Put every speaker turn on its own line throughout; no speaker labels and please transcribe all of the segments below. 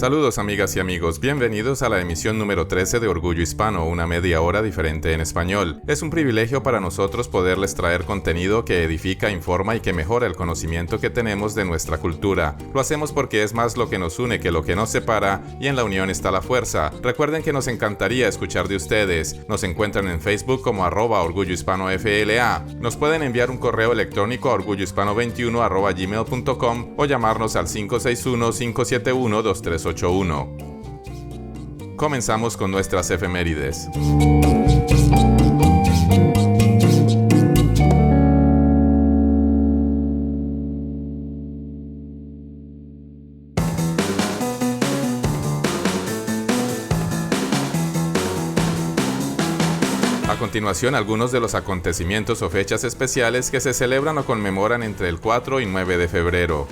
Saludos amigas y amigos, bienvenidos a la emisión número 13 de Orgullo Hispano, una media hora diferente en español. Es un privilegio para nosotros poderles traer contenido que edifica, informa y que mejora el conocimiento que tenemos de nuestra cultura. Lo hacemos porque es más lo que nos une que lo que nos separa, y en la unión está la fuerza. Recuerden que nos encantaría escuchar de ustedes. Nos encuentran en Facebook como @orgullohispanofla. Nos pueden enviar un correo electrónico a orgullohispano21@gmail.com o llamarnos al 561-571-2381. Comenzamos con nuestras efemérides. A continuación, algunos de los acontecimientos o fechas especiales que se celebran o conmemoran entre el 4 y 9 de febrero.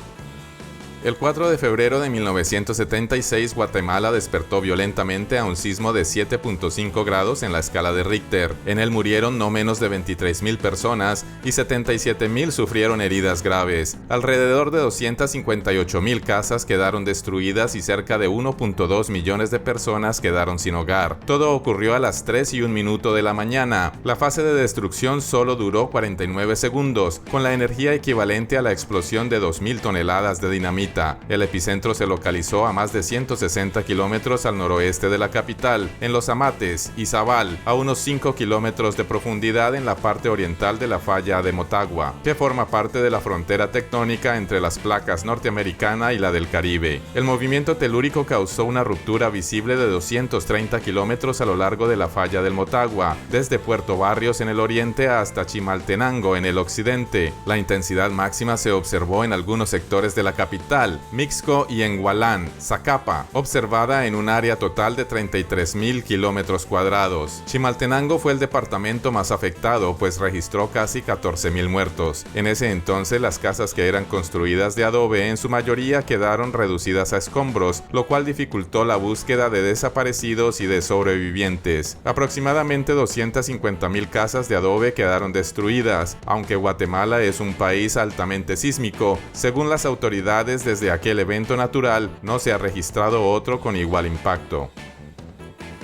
El 4 de febrero de 1976, Guatemala despertó violentamente a un sismo de 7.5 grados en la escala de Richter. En él murieron no menos de 23,000 personas y 77,000 sufrieron heridas graves. Alrededor de 258,000 casas quedaron destruidas y cerca de 1.2 millones de personas quedaron sin hogar. Todo ocurrió a las 3:01 de la mañana. La fase de destrucción solo duró 49 segundos, con la energía equivalente a la explosión de 2,000 toneladas de dinamita. El epicentro se localizó a más de 160 kilómetros al noroeste de la capital, en Los Amates y Zabal, a unos 5 kilómetros de profundidad en la parte oriental de la falla de Motagua, que forma parte de la frontera tectónica entre las placas norteamericana y la del Caribe. El movimiento telúrico causó una ruptura visible de 230 kilómetros a lo largo de la falla del Motagua, desde Puerto Barrios en el oriente hasta Chimaltenango en el occidente. La intensidad máxima se observó en algunos sectores de la capital, Mixco y en Hualán, Zacapa, observada en un área total de 33,000 kilómetros cuadrados. Chimaltenango fue el departamento más afectado, pues registró casi 14,000 muertos. En ese entonces, las casas que eran construidas de adobe en su mayoría quedaron reducidas a escombros, lo cual dificultó la búsqueda de desaparecidos y de sobrevivientes. Aproximadamente 250,000 casas de adobe quedaron destruidas, aunque Guatemala es un país altamente sísmico. Según las autoridades, desde aquel evento natural no se ha registrado otro con igual impacto.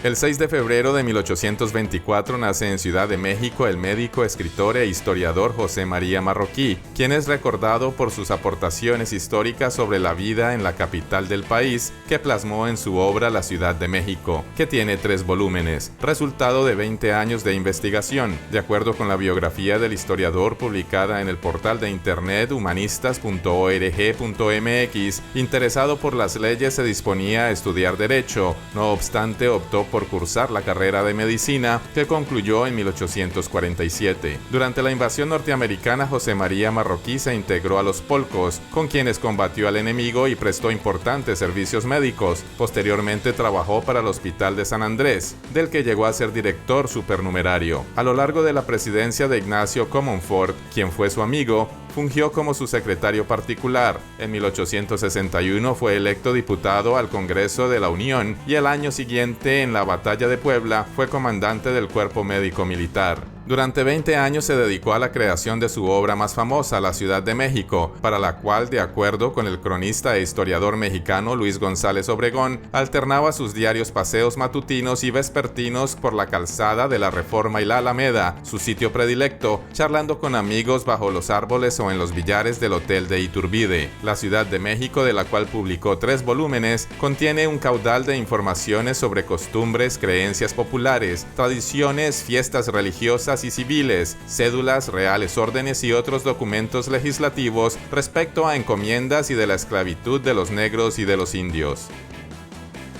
El 6 de febrero de 1824 nace en Ciudad de México el médico, escritor e historiador José María Marroquí, quien es recordado por sus aportaciones históricas sobre la vida en la capital del país, que plasmó en su obra La Ciudad de México, que tiene 3 volúmenes, resultado de 20 años de investigación. De acuerdo con la biografía del historiador publicada en el portal de internet humanistas.org.mx, interesado por las leyes se disponía a estudiar Derecho, no obstante optó por cursar la carrera de medicina, que concluyó en 1847. Durante la invasión norteamericana, José María Marroquí se integró a los polcos, con quienes combatió al enemigo y prestó importantes servicios médicos. Posteriormente trabajó para el Hospital de San Andrés, del que llegó a ser director supernumerario. A lo largo de la presidencia de Ignacio Comonfort, quien fue su amigo, fungió como su secretario particular. En 1861 fue electo diputado al Congreso de la Unión y el año siguiente, en la Batalla de Puebla, fue comandante del Cuerpo Médico Militar. Durante 20 años se dedicó a la creación de su obra más famosa, La Ciudad de México, para la cual, de acuerdo con el cronista e historiador mexicano Luis González Obregón, alternaba sus diarios paseos matutinos y vespertinos por la calzada de la Reforma y la Alameda, su sitio predilecto, charlando con amigos bajo los árboles o en los billares del Hotel de Iturbide. La Ciudad de México, de la cual publicó 3 volúmenes, contiene un caudal de informaciones sobre costumbres, creencias populares, tradiciones, fiestas religiosas y civiles, cédulas, reales órdenes y otros documentos legislativos respecto a encomiendas y de la esclavitud de los negros y de los indios.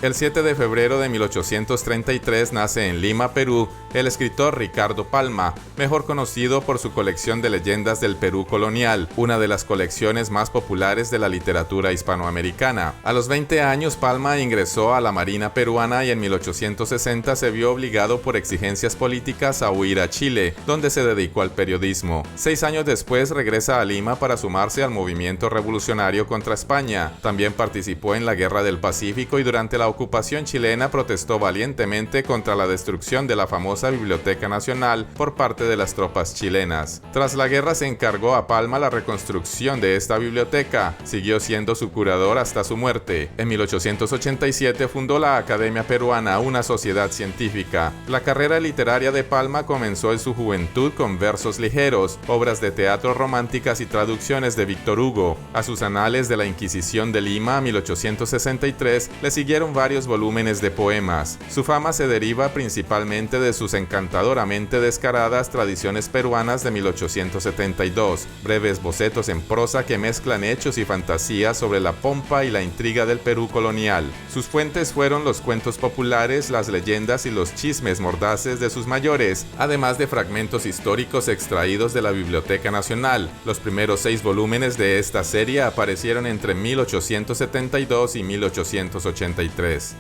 El 7 de febrero de 1833 nace en Lima, Perú, el escritor Ricardo Palma, mejor conocido por su colección de leyendas del Perú colonial, una de las colecciones más populares de la literatura hispanoamericana. A los 20 años, Palma ingresó a la Marina peruana y en 1860 se vio obligado por exigencias políticas a huir a Chile, donde se dedicó al periodismo. 6 años después regresa a Lima para sumarse al movimiento revolucionario contra España. También participó en la Guerra del Pacífico y durante la ocupación chilena protestó valientemente contra la destrucción de la famosa Biblioteca Nacional por parte de las tropas chilenas. Tras la guerra se encargó a Palma la reconstrucción de esta biblioteca. Siguió siendo su curador hasta su muerte. En 1887 fundó la Academia Peruana, una sociedad científica. La carrera literaria de Palma comenzó en su juventud con versos ligeros, obras de teatro románticas y traducciones de Víctor Hugo. A sus anales de la Inquisición de Lima, 1863, le siguieron varios volúmenes de poemas. Su fama se deriva principalmente de sus encantadoramente descaradas tradiciones peruanas de 1872, breves bocetos en prosa que mezclan hechos y fantasías sobre la pompa y la intriga del Perú colonial. Sus fuentes fueron los cuentos populares, las leyendas y los chismes mordaces de sus mayores, además de fragmentos históricos extraídos de la Biblioteca Nacional. Los primeros 6 volúmenes de esta serie aparecieron entre 1872 y 1883.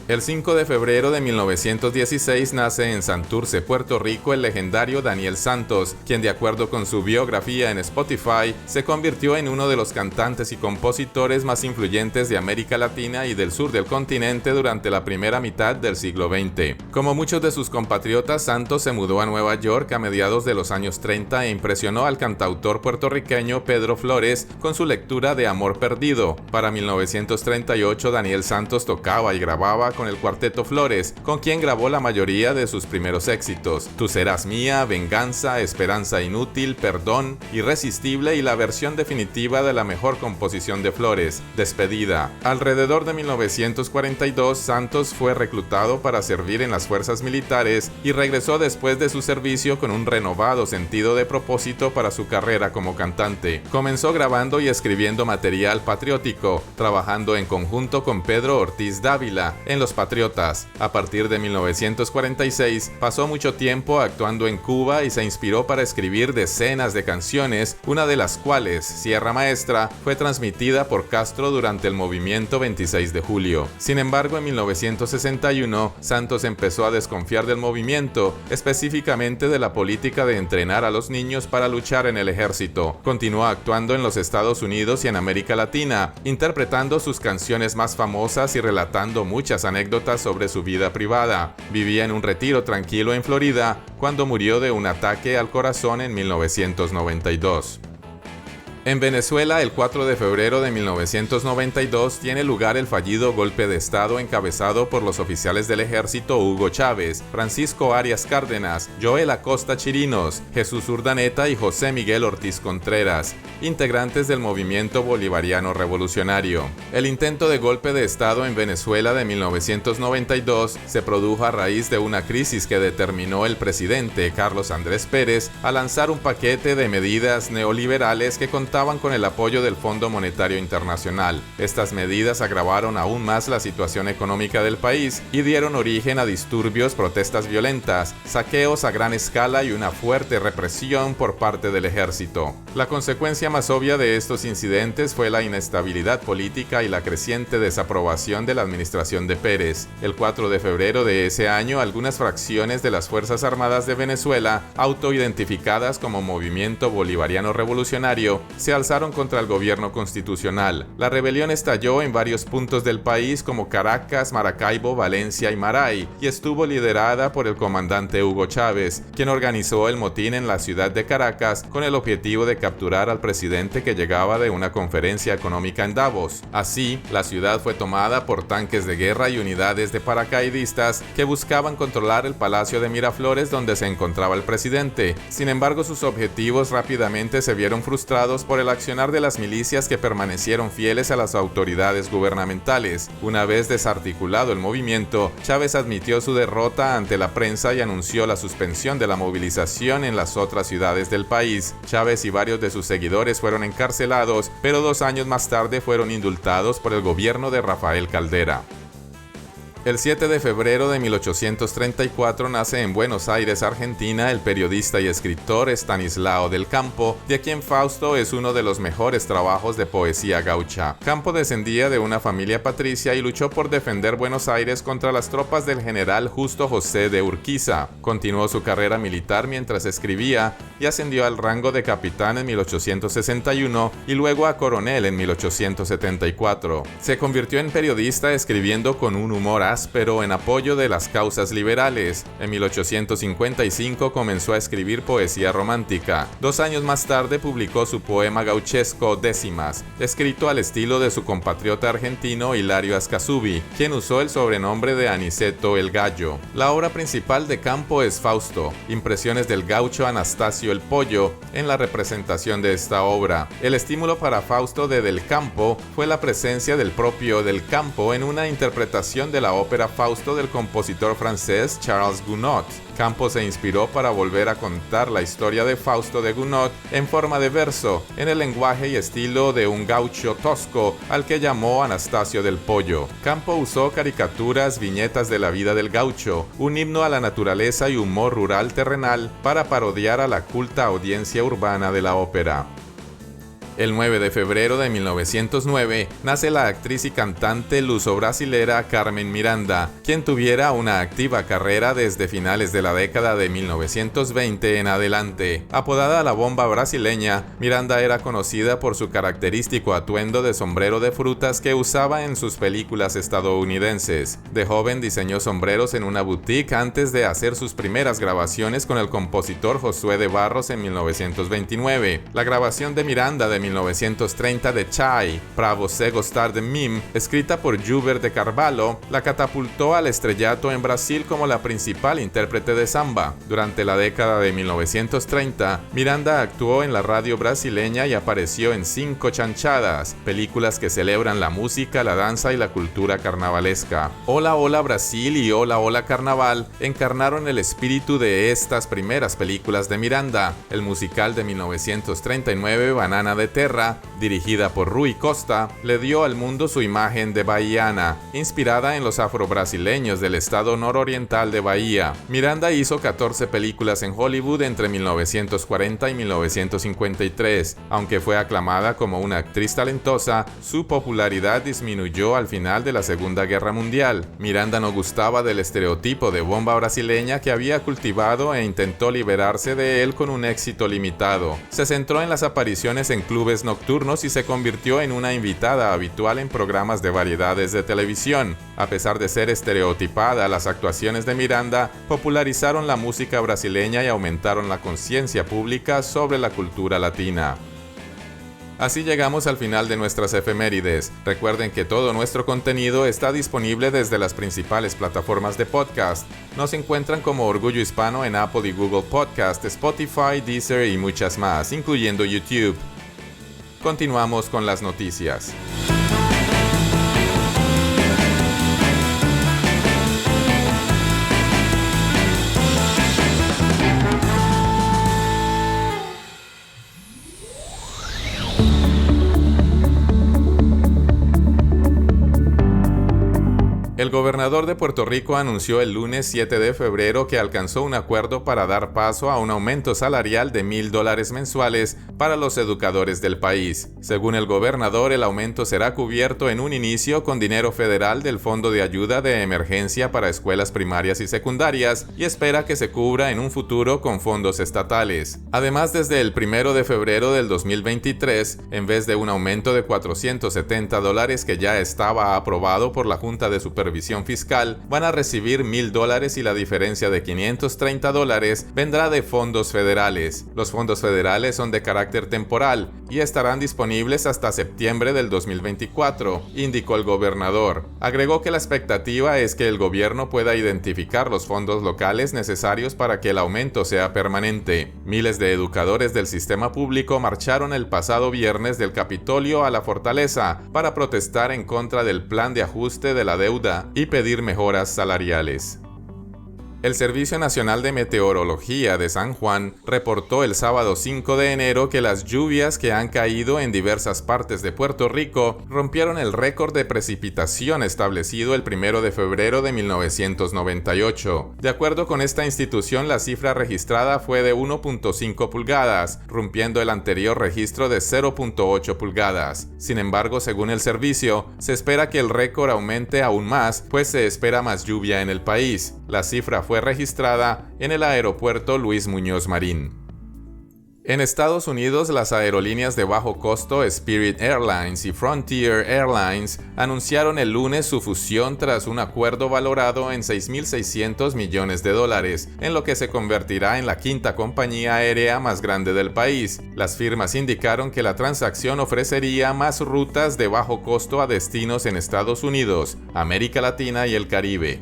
El 5 de febrero de 1916 nace en Santurce, Puerto Rico, el legendario Daniel Santos, quien de acuerdo con su biografía en Spotify, se convirtió en uno de los cantantes y compositores más influyentes de América Latina y del sur del continente durante la primera mitad del siglo XX. Como muchos de sus compatriotas, Santos se mudó a Nueva York a mediados de los años 30 e impresionó al cantautor puertorriqueño Pedro Flores con su lectura de Amor Perdido. Para 1938, Daniel Santos tocaba y grababa con el Cuarteto Flores, con quien grabó la mayoría de sus primeros éxitos: Tú serás mía, Venganza, Esperanza inútil, Perdón, Irresistible y la versión definitiva de la mejor composición de Flores, Despedida. Alrededor de 1942, Santos fue reclutado para servir en las fuerzas militares y regresó después de su servicio con un renovado sentido de propósito para su carrera como cantante. Comenzó grabando y escribiendo material patriótico, trabajando en conjunto con Pedro Ortiz Dávila en Los Patriotas. A partir de 1946 pasó mucho tiempo actuando en Cuba y se inspiró para escribir decenas de canciones, una de las cuales, Sierra Maestra, fue transmitida por Castro durante el movimiento 26 de julio. Sin embargo, en 1961, Santos empezó a desconfiar del movimiento, específicamente de la política de entrenar a los niños para luchar en el ejército. Continuó actuando en los Estados Unidos y en América Latina, interpretando sus canciones más famosas y relatando muchas anécdotas sobre su vida privada. Vivía en un retiro tranquilo en Florida cuando murió de un ataque al corazón en 1992. En Venezuela, el 4 de febrero de 1992 tiene lugar el fallido golpe de Estado encabezado por los oficiales del ejército Hugo Chávez, Francisco Arias Cárdenas, Joel Acosta Chirinos, Jesús Urdaneta y José Miguel Ortiz Contreras, integrantes del movimiento bolivariano revolucionario. El intento de golpe de Estado en Venezuela de 1992 se produjo a raíz de una crisis que determinó el presidente Carlos Andrés Pérez a lanzar un paquete de medidas neoliberales que contaban con el apoyo del Fondo Monetario Internacional. Estas medidas agravaron aún más la situación económica del país y dieron origen a disturbios, protestas violentas, saqueos a gran escala y una fuerte represión por parte del ejército. La consecuencia más obvia de estos incidentes fue la inestabilidad política y la creciente desaprobación de la administración de Pérez. El 4 de febrero de ese año, algunas fracciones de las Fuerzas Armadas de Venezuela, autoidentificadas como Movimiento Bolivariano Revolucionario, se alzaron contra el gobierno constitucional. La rebelión estalló en varios puntos del país como Caracas, Maracaibo, Valencia y Maray, y estuvo liderada por el comandante Hugo Chávez, quien organizó el motín en la ciudad de Caracas con el objetivo de capturar al presidente que llegaba de una conferencia económica en Davos. Así, la ciudad fue tomada por tanques de guerra y unidades de paracaidistas que buscaban controlar el Palacio de Miraflores donde se encontraba el presidente. Sin embargo, sus objetivos rápidamente se vieron frustrados por el accionar de las milicias que permanecieron fieles a las autoridades gubernamentales. Una vez desarticulado el movimiento, Chávez admitió su derrota ante la prensa y anunció la suspensión de la movilización en las otras ciudades del país. Chávez y varios de sus seguidores fueron encarcelados, pero 2 años más tarde fueron indultados por el gobierno de Rafael Caldera. El 7 de febrero de 1834 nace en Buenos Aires, Argentina, el periodista y escritor Estanislao del Campo, de quien Fausto es uno de los mejores trabajos de poesía gaucha. Campo descendía de una familia patricia y luchó por defender Buenos Aires contra las tropas del general Justo José de Urquiza. Continuó su carrera militar mientras escribía y ascendió al rango de capitán en 1861 y luego a coronel en 1874. Se convirtió en periodista escribiendo con un humor áspero en apoyo de las causas liberales. En 1855 comenzó a escribir poesía romántica. 2 años más tarde publicó su poema gauchesco Décimas, escrito al estilo de su compatriota argentino Hilario Ascasubi, quien usó el sobrenombre de Aniceto el Gallo. La obra principal de Campo es Fausto, impresiones del gaucho Anastasio el Pollo en la representación de esta obra. El estímulo para Fausto de Del Campo fue la presencia del propio Del Campo en una interpretación de la ópera Fausto del compositor francés Charles Gounod. Campo se inspiró para volver a contar la historia de Fausto de Gounod en forma de verso, en el lenguaje y estilo de un gaucho tosco al que llamó Anastasio del Pollo. Campo usó caricaturas, viñetas de la vida del gaucho, un himno a la naturaleza y humor rural terrenal para parodiar a la culta audiencia urbana de la ópera. El 9 de febrero de 1909 nace la actriz y cantante luso-brasilera Carmen Miranda, quien tuviera una activa carrera desde finales de la década de 1920 en adelante. Apodada la Bomba Brasileña, Miranda era conocida por su característico atuendo de sombrero de frutas que usaba en sus películas estadounidenses. De joven diseñó sombreros en una boutique antes de hacer sus primeras grabaciones con el compositor Josué de Barros en 1929. La grabación de Miranda de 1930 de Chai, Pra Você Gostar de Mim, escrita por Gilbert de Carvalho, la catapultó al estrellato en Brasil como la principal intérprete de samba. Durante la década de 1930, Miranda actuó en la radio brasileña y apareció en 5 chanchadas, películas que celebran la música, la danza y la cultura carnavalesca. Hola Hola Brasil y Hola Hola Carnaval encarnaron el espíritu de estas primeras películas de Miranda. El musical de 1939, Banana de Terra, dirigida por Rui Costa, le dio al mundo su imagen de bahiana, inspirada en los afrobrasileños del estado nororiental de Bahía. Miranda hizo 14 películas en Hollywood entre 1940 y 1953. Aunque fue aclamada como una actriz talentosa, su popularidad disminuyó al final de la Segunda Guerra Mundial. Miranda no gustaba del estereotipo de bomba brasileña que había cultivado e intentó liberarse de él con un éxito limitado. Se centró en las apariciones en clubes nocturnos y se convirtió en una invitada habitual en programas de variedades de televisión. A pesar de ser estereotipada, las actuaciones de Miranda popularizaron la música brasileña y aumentaron la conciencia pública sobre la cultura latina. Así llegamos al final de nuestras efemérides. Recuerden que todo nuestro contenido está disponible desde las principales plataformas de podcast. Nos encuentran como Orgullo Hispano en Apple y Google Podcast, Spotify, Deezer y muchas más, incluyendo YouTube. Continuamos con las noticias. El gobernador de Puerto Rico anunció el lunes 7 de febrero que alcanzó un acuerdo para dar paso a un aumento salarial de $1,000 mensuales para los educadores del país. Según el gobernador, el aumento será cubierto en un inicio con dinero federal del Fondo de Ayuda de Emergencia para Escuelas Primarias y Secundarias y espera que se cubra en un futuro con fondos estatales. Además, desde el 1 de febrero del 2023, en vez de un aumento de $470 que ya estaba aprobado por la Junta de Supervisión Fiscal, van a recibir $1,000 y la diferencia de $530 vendrá de fondos federales. Los fondos federales son de carácter temporal y estarán disponibles hasta septiembre del 2024, indicó el gobernador. Agregó que la expectativa es que el gobierno pueda identificar los fondos locales necesarios para que el aumento sea permanente. Miles de educadores del sistema público marcharon el pasado viernes del Capitolio a la Fortaleza para protestar en contra del plan de ajuste de la deuda y pedir mejoras salariales. El Servicio Nacional de Meteorología de San Juan reportó el sábado 5 de enero que las lluvias que han caído en diversas partes de Puerto Rico rompieron el récord de precipitación establecido el 1 de febrero de 1998. De acuerdo con esta institución, la cifra registrada fue de 1.5 pulgadas, rompiendo el anterior registro de 0.8 pulgadas. Sin embargo, según el servicio, se espera que el récord aumente aún más, pues se espera más lluvia en el país. La cifra fue registrada en el aeropuerto Luis Muñoz Marín. En Estados Unidos, las aerolíneas de bajo costo Spirit Airlines y Frontier Airlines anunciaron el lunes su fusión tras un acuerdo valorado en $6.600 millones, en lo que se convertirá en la quinta compañía aérea más grande del país. Las firmas indicaron que la transacción ofrecería más rutas de bajo costo a destinos en Estados Unidos, América Latina y el Caribe.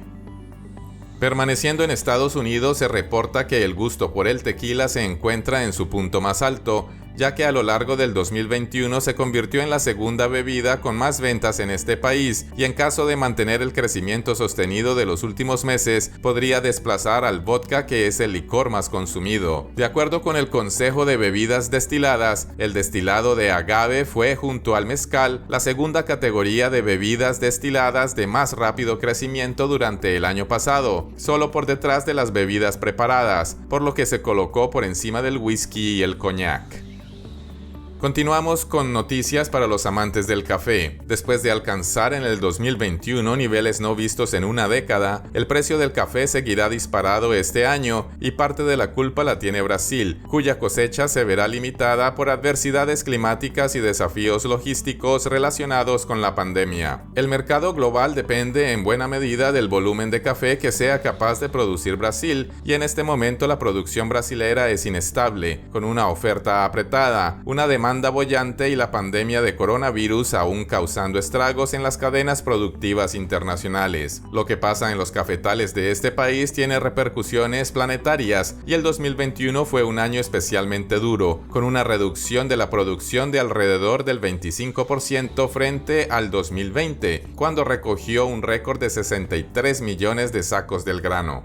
Permaneciendo en Estados Unidos, se reporta que el gusto por el tequila se encuentra en su punto más alto, ya que a lo largo del 2021 se convirtió en la segunda bebida con más ventas en este país y en caso de mantener el crecimiento sostenido de los últimos meses, podría desplazar al vodka, que es el licor más consumido. De acuerdo con el Consejo de Bebidas Destiladas, el destilado de agave fue, junto al mezcal, la segunda categoría de bebidas destiladas de más rápido crecimiento durante el año pasado, solo por detrás de las bebidas preparadas, por lo que se colocó por encima del whisky y el coñac. Continuamos con noticias para los amantes del café. Después de alcanzar en el 2021 niveles no vistos en una década, el precio del café seguirá disparado este año y parte de la culpa la tiene Brasil, cuya cosecha se verá limitada por adversidades climáticas y desafíos logísticos relacionados con la pandemia. El mercado global depende en buena medida del volumen de café que sea capaz de producir Brasil, y en este momento la producción brasilera es inestable, con una oferta apretada, una demanda boyante y la pandemia de coronavirus aún causando estragos en las cadenas productivas internacionales. Lo que pasa en los cafetales de este país tiene repercusiones planetarias, y el 2021 fue un año especialmente duro, con una reducción de la producción de alrededor del 25% frente al 2020, cuando recogió un récord de 63 millones de sacos del grano.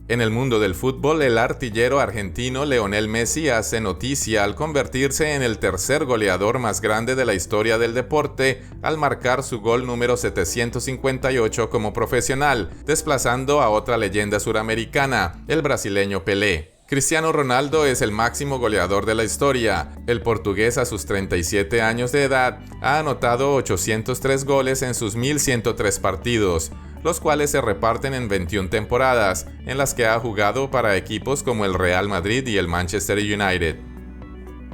En el mundo del fútbol, el artillero argentino Lionel Messi hace noticia al convertirse en el tercer goleador más grande de la historia del deporte al marcar su gol número 758 como profesional, desplazando a otra leyenda suramericana, el brasileño Pelé. Cristiano Ronaldo es el máximo goleador de la historia. El portugués, a sus 37 años de edad, ha anotado 803 goles en sus 1.103 partidos, los cuales se reparten en 21 temporadas, en las que ha jugado para equipos como el Real Madrid y el Manchester United.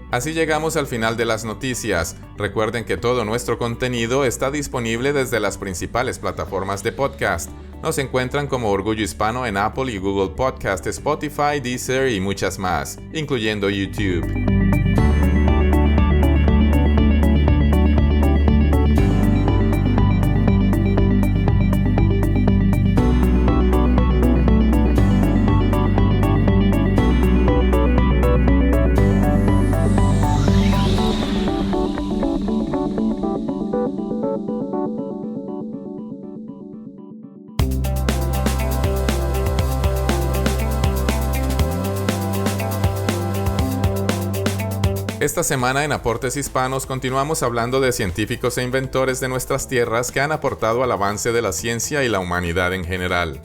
Así llegamos al final de las noticias. Recuerden que todo nuestro contenido está disponible desde las principales plataformas de podcast. Nos encuentran como Orgullo Hispano en Apple y Google Podcast, Spotify, Deezer y muchas más, incluyendo YouTube. Esta semana en Aportes Hispanos continuamos hablando de científicos e inventores de nuestras tierras que han aportado al avance de la ciencia y la humanidad en general.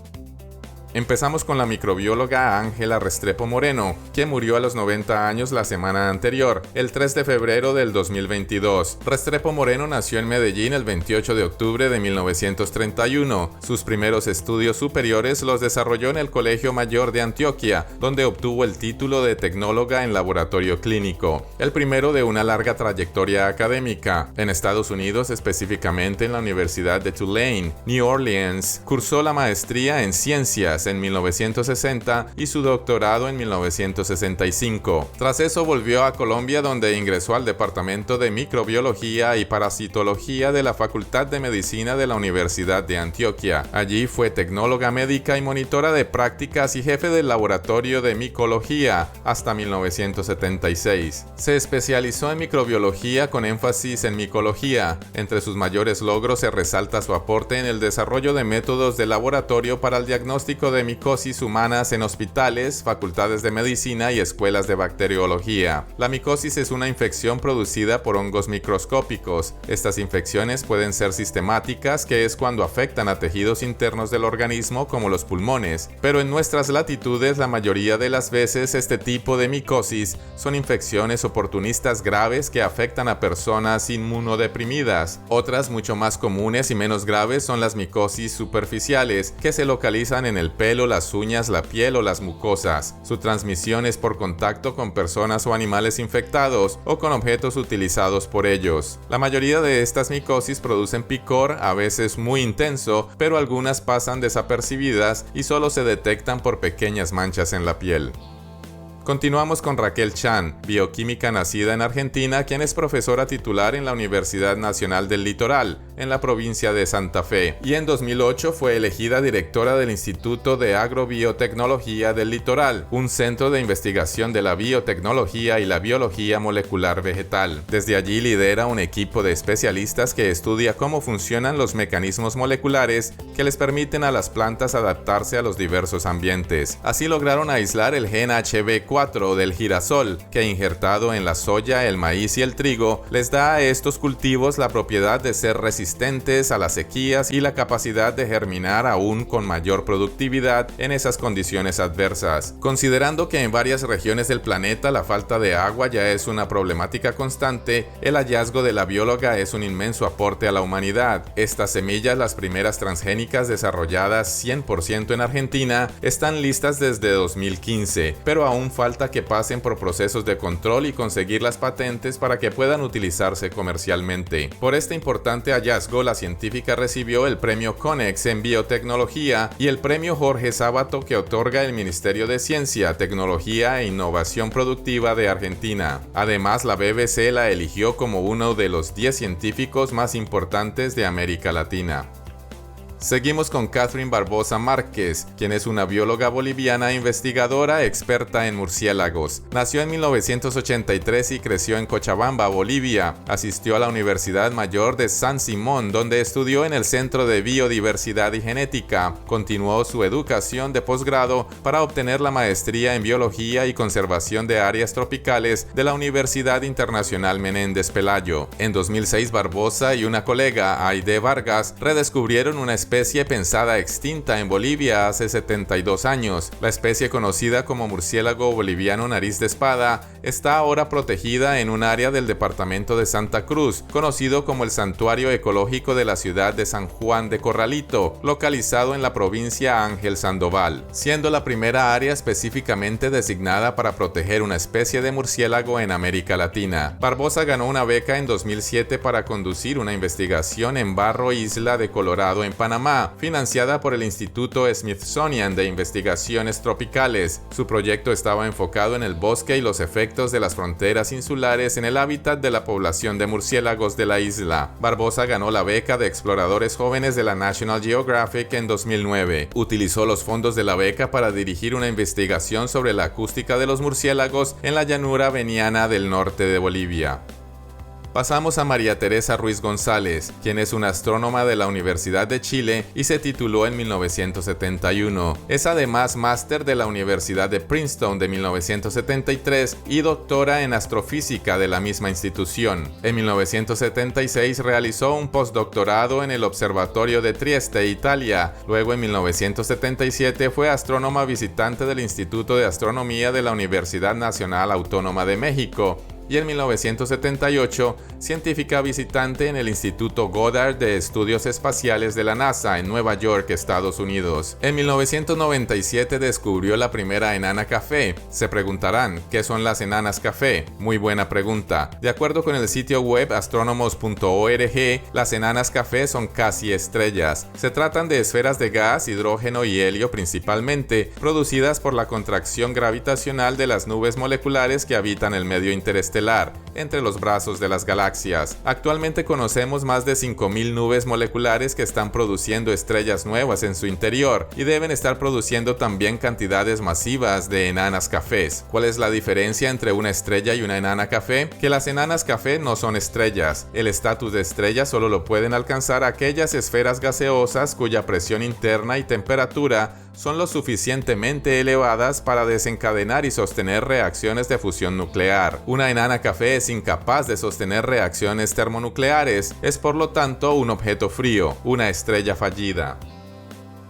Empezamos con la microbióloga Ángela Restrepo Moreno, que murió a los 90 años la semana anterior, el 3 de febrero del 2022. Restrepo Moreno nació en Medellín el 28 de octubre de 1931. Sus primeros estudios superiores los desarrolló en el Colegio Mayor de Antioquia, donde obtuvo el título de tecnóloga en laboratorio clínico, el primero de una larga trayectoria académica. En Estados Unidos, específicamente en la Universidad de Tulane, New Orleans, cursó la maestría en ciencias en 1960 y su doctorado en 1965. Tras eso volvió a Colombia, donde ingresó al Departamento de Microbiología y Parasitología de la Facultad de Medicina de la Universidad de Antioquia. Allí fue tecnóloga médica y monitora de prácticas y jefe del laboratorio de micología hasta 1976. Se especializó en microbiología con énfasis en micología. Entre sus mayores logros se resalta su aporte en el desarrollo de métodos de laboratorio para el diagnóstico centro de micosis humanas en hospitales, facultades de medicina y escuelas de bacteriología. La micosis es una infección producida por hongos microscópicos. Estas infecciones pueden ser sistemáticas, que es cuando afectan a tejidos internos del organismo como los pulmones, pero en nuestras latitudes la mayoría de las veces este tipo de micosis son infecciones oportunistas graves que afectan a personas inmunodeprimidas. Otras mucho más comunes y menos graves son las micosis superficiales, que se localizan en el pelo, las uñas, la piel o las mucosas. Su transmisión es por contacto con personas o animales infectados o con objetos utilizados por ellos. La mayoría de estas micosis producen picor, a veces muy intenso, pero algunas pasan desapercibidas y solo se detectan por pequeñas manchas en la piel. Continuamos con Raquel Chan, bioquímica nacida en Argentina, quien es profesora titular en la Universidad Nacional del Litoral, en la provincia de Santa Fe, y en 2008 fue elegida directora del Instituto de Agrobiotecnología del Litoral, un centro de investigación de la biotecnología y la biología molecular vegetal. Desde allí lidera un equipo de especialistas que estudia cómo funcionan los mecanismos moleculares que les permiten a las plantas adaptarse a los diversos ambientes. Así lograron aislar el gen HB4 del girasol, que injertado en la soya, el maíz y el trigo, les da a estos cultivos la propiedad de ser resistentes a las sequías y la capacidad de germinar aún con mayor productividad en esas condiciones adversas. Considerando que en varias regiones del planeta la falta de agua ya es una problemática constante, el hallazgo de la bióloga es un inmenso aporte a la humanidad. Estas semillas, las primeras transgénicas desarrolladas 100% en Argentina, están listas desde 2015, pero aún falta que pasen por procesos de control y conseguir las patentes para que puedan utilizarse comercialmente. Por este importante hallazgo, la científica recibió el premio CONEX en biotecnología y el premio Jorge Sábato que otorga el Ministerio de Ciencia, Tecnología e Innovación Productiva de Argentina. Además, la BBC la eligió como uno de los 10 científicos más importantes de América Latina. Seguimos con Catherine Barbosa Márquez, quien es una bióloga boliviana investigadora experta en murciélagos. Nació en 1983 y creció en Cochabamba, Bolivia. Asistió a la Universidad Mayor de San Simón, donde estudió en el Centro de Biodiversidad y Genética. Continuó su educación de posgrado para obtener la maestría en Biología y Conservación de Áreas Tropicales de la Universidad Internacional Menéndez Pelayo. En 2006, Barbosa y una colega, Aide Vargas, redescubrieron una especie pensada extinta en Bolivia hace 72 años. La especie conocida como murciélago boliviano nariz de espada está ahora protegida en un área del departamento de Santa Cruz, conocido como el Santuario Ecológico de la ciudad de San Juan de Corralito, localizado en la provincia Ángel Sandoval, siendo la primera área específicamente designada para proteger una especie de murciélago en América Latina. Barbosa ganó una beca en 2007 para conducir una investigación en Barro Isla de Colorado en Panamá, financiada por el Instituto Smithsonian de Investigaciones Tropicales. Su proyecto estaba enfocado en el bosque y los efectos de las fronteras insulares en el hábitat de la población de murciélagos de la isla. Barbosa ganó la beca de exploradores jóvenes de la National Geographic en 2009. Utilizó los fondos de la beca para dirigir una investigación sobre la acústica de los murciélagos en la llanura veniana del norte de Bolivia. Pasamos a María Teresa Ruiz González, quien es una astrónoma de la Universidad de Chile y se tituló en 1971. Es además máster de la Universidad de Princeton de 1973 y doctora en astrofísica de la misma institución. En 1976 realizó un postdoctorado en el Observatorio de Trieste, Italia. Luego, en 1977, fue astrónoma visitante del Instituto de Astronomía de la Universidad Nacional Autónoma de México. Y en 1978, científica visitante en el Instituto Goddard de Estudios Espaciales de la NASA en Nueva York, Estados Unidos. En 1997 descubrió la primera enana café. Se preguntarán, ¿qué son las enanas café? Muy buena pregunta. De acuerdo con el sitio web astronomos.org, las enanas café son casi estrellas. Se tratan de esferas de gas, hidrógeno y helio principalmente, producidas por la contracción gravitacional de las nubes moleculares que habitan el medio interestelar entre los brazos de las galaxias. Actualmente conocemos más de 5.000 nubes moleculares que están produciendo estrellas nuevas en su interior y deben estar produciendo también cantidades masivas de enanas cafés. ¿Cuál es la diferencia entre una estrella y una enana café? Que las enanas café no son estrellas. El estatus de estrella solo lo pueden alcanzar aquellas esferas gaseosas cuya presión interna y temperatura son lo suficientemente elevadas para desencadenar y sostener reacciones de fusión nuclear. Una enana café es incapaz de sostener reacciones termonucleares, es por lo tanto un objeto frío, una estrella fallida.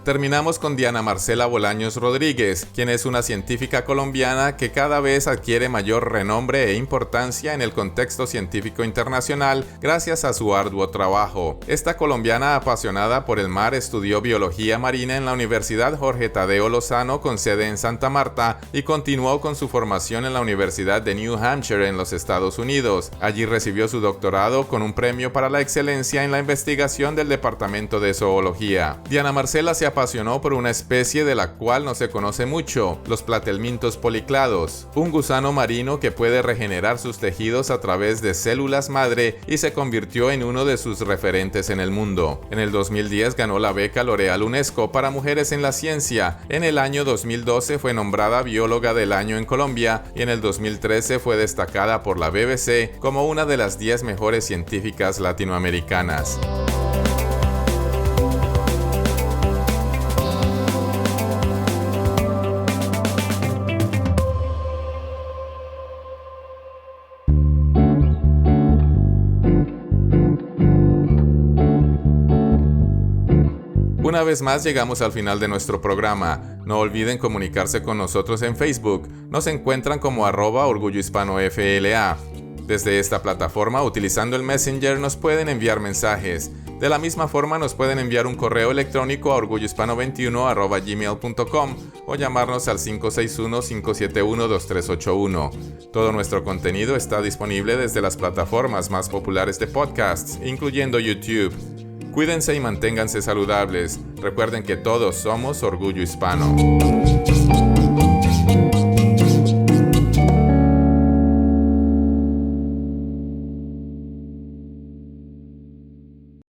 Terminamos con Diana Marcela Bolaños Rodríguez, quien es una científica colombiana que cada vez adquiere mayor renombre e importancia en el contexto científico internacional gracias a su arduo trabajo. Esta colombiana apasionada por el mar estudió biología marina en la Universidad Jorge Tadeo Lozano con sede en Santa Marta y continuó con su formación en la Universidad de New Hampshire en los Estados Unidos. Allí recibió su doctorado con un premio para la excelencia en la investigación del Departamento de Zoología. Diana Marcela se apasionó por una especie de la cual no se conoce mucho, los platelmintos policlados, un gusano marino que puede regenerar sus tejidos a través de células madre y se convirtió en uno de sus referentes en el mundo. En el 2010 ganó la beca L'Oréal UNESCO para mujeres en la ciencia, en el año 2012 fue nombrada bióloga del año en Colombia y en el 2013 fue destacada por la BBC como una de las 10 mejores científicas latinoamericanas. Una vez más llegamos al final de nuestro programa. No olviden comunicarse con nosotros en Facebook. Nos encuentran como @orgullohispanofla. Desde esta plataforma, utilizando el Messenger, nos pueden enviar mensajes. De la misma forma, nos pueden enviar un correo electrónico a orgullohispano21@gmail.com o llamarnos al 561-571-2381. Todo nuestro contenido está disponible desde las plataformas más populares de podcasts, incluyendo YouTube. Cuídense y manténganse saludables. Recuerden que todos somos Orgullo Hispano.